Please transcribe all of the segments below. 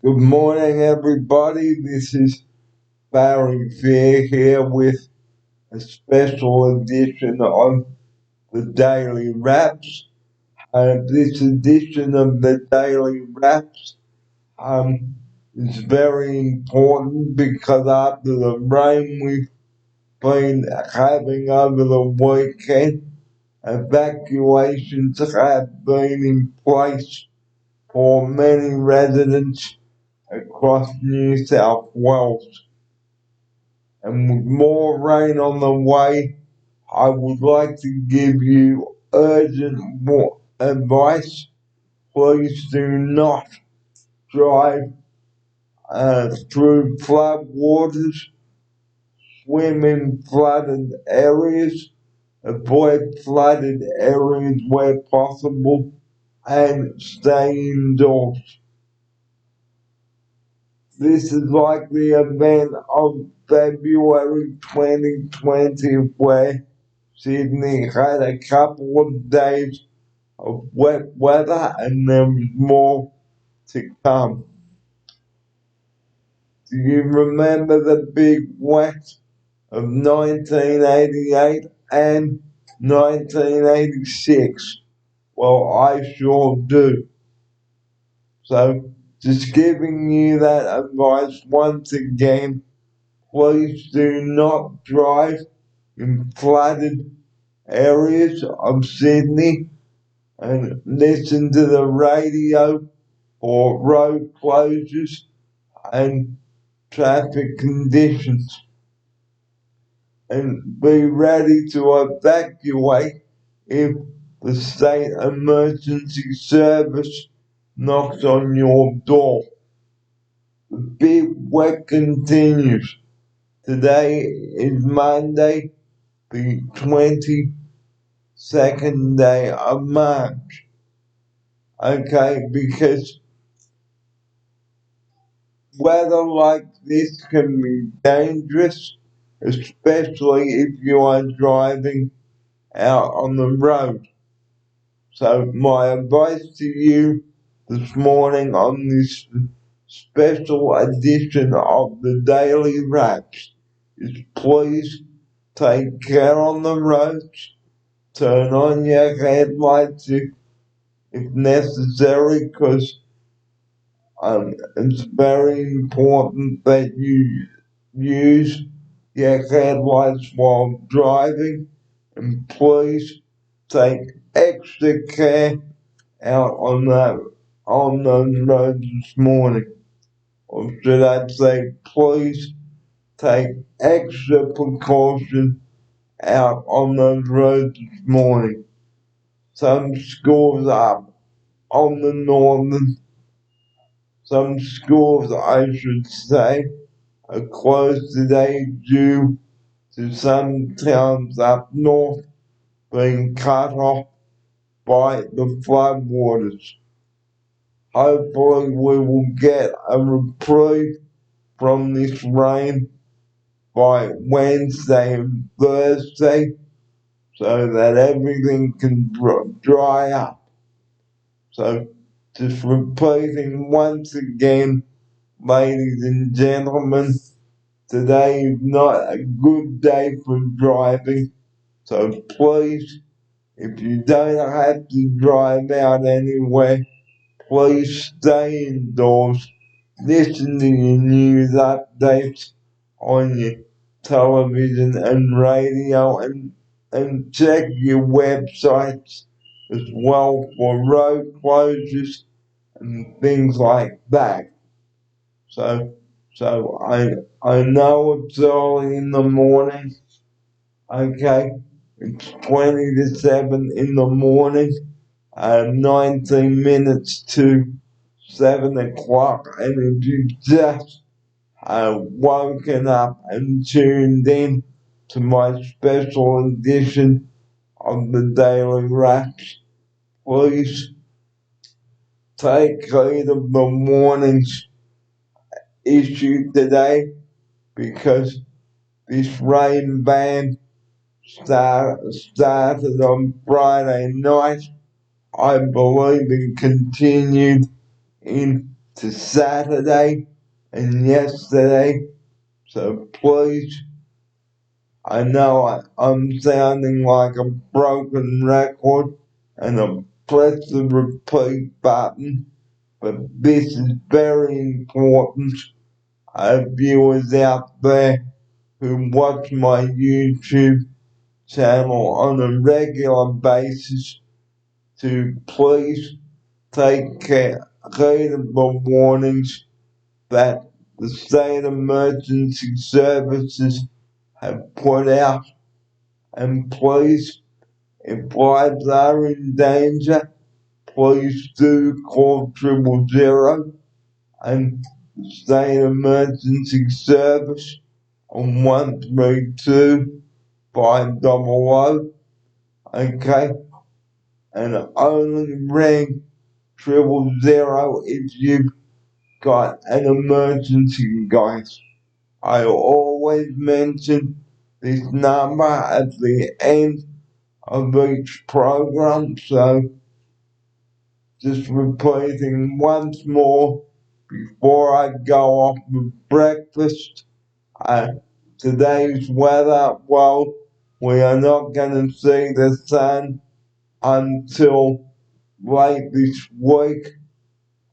Good morning, everybody. This is Barry Fair here with a special edition of the Daily Wraps. This edition of the Daily Wraps is very important because after the rain we've been having over the weekend, evacuations have been in place for many residents across New South Wales. And with more rain on the way, I would like to give you urgent advice. Please do not drive through flood waters, swim in flooded areas, avoid flooded areas where possible, and stay indoors. This is like the event of February 2020 where Sydney had a couple of days of wet weather and there was more to come. Do you remember the big wet of 1988 and 1986? Well, I sure do. So, just giving you that advice once again, please do not drive in flooded areas of Sydney and listen to the radio for road closures and traffic conditions and be ready to evacuate if the state emergency service knocks on your door. The big wet continues. Today is Monday, the 22nd day of March. Okay, because weather like this can be dangerous, especially if you are driving out on the road. So my advice to you this morning on this special edition of the Daily Wraps is please take care on the roads, turn on your headlights if necessary, because it's very important that you use your headlights while driving, and please take extra care out on those roads this morning. Or should I say, please take extra precaution out on those roads this morning. Some schools are on the northern, some schools, I should say, are closed today due to some towns up north being cut off by the floodwaters. Hopefully we will get a reprieve from this rain by Wednesday and Thursday so that everything can dry up. So just repeating once again, ladies and gentlemen, today is not a good day for driving, so please, if you don't have to drive out anywhere, please stay indoors, listen to your news updates on your television and radio, and check your websites as well for road closures and things like that. So, I know it's early in the morning. Okay, it's 20 to 7 in the morning. 19 minutes to 7 o'clock, and if you just woken up and tuned in to my special edition of the Daily Wraps, please take heed of the warnings issued today because this rain ban started on Friday night, I believe, and continued into to Saturday and yesterday. So please, I know I'm sounding like a broken record and I press the repeat button, but this is very important. I have viewers out there who watch my YouTube channel on a regular basis to please take heed of the warnings that the state emergency services have put out, and please, if lives are in danger, please do call 000 and the state emergency service on 132 500, okay? And only ring 000 if you've got an emergency, guys. I always mention this number at the end of each program, so just repeating once more before I go off with breakfast. Uh, Today's weather, well, we are not going to see the sun until late this week.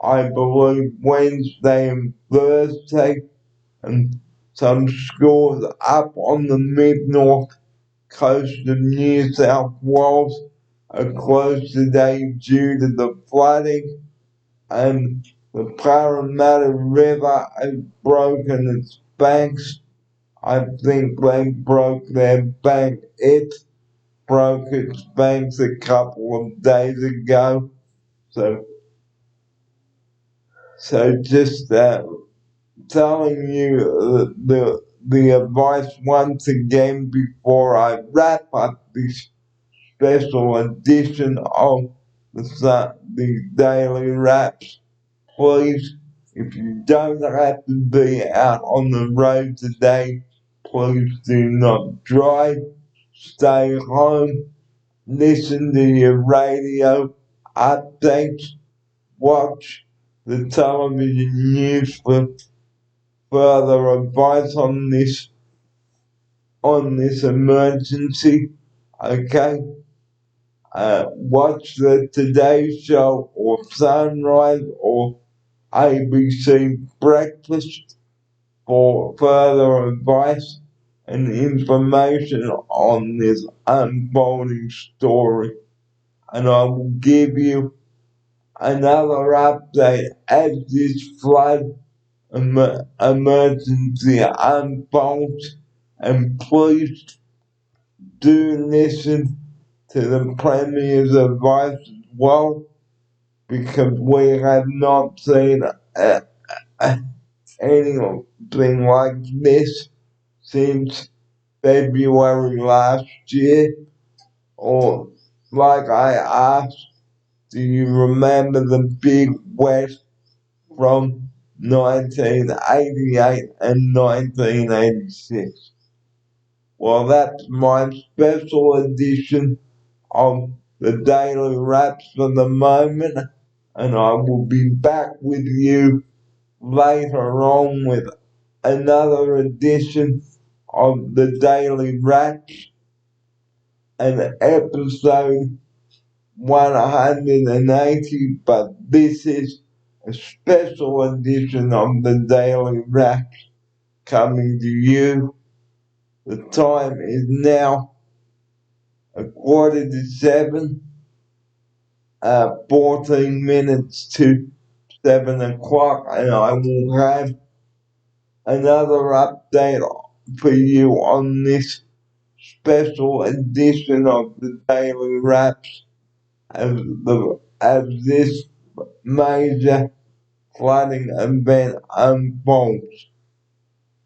I believe Wednesday and Thursday, and some schools up on the mid-north coast of New South Wales are closed today due to the flooding, and the Parramatta River has broken its banks. I think they broke their bank. It broke its banks a couple of days ago. So just telling you the advice once again before I wrap up this special edition of the Daily Wraps. Please, if you don't have to be out on the road today, please do not drive. Stay home. Listen to your radio updates. Watch the television news for further advice on this emergency. Okay? Watch the Today Show or Sunrise or ABC Breakfast for further advice and information on this unfolding story. And I will give you another update as this flood emergency unfolds. And please do listen to the Premier's advice as well, because we have not seen anything like this since February last year. Or, like I asked, do you remember the big wet from 1988 and 1986? Well, that's my special edition of the Daily Wraps for the moment, and I will be back with you later on with another edition of the Daily Wraps, an episode 180, but this is a special edition of the Daily Wraps coming to you. The time is now 7:15, 14 minutes to 7 o'clock, and I will have another update for you on this special edition of the Daily Wraps as this major flooding event unfolds.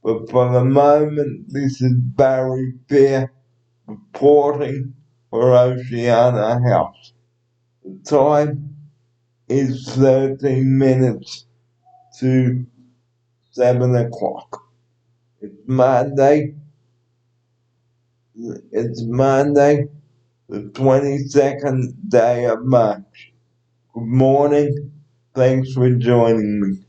But for the moment, this is Barry Fair reporting for Oceana House. The time is 13 minutes to 7 o'clock. It's Monday, the 22nd day of March. Good morning. Thanks for joining me.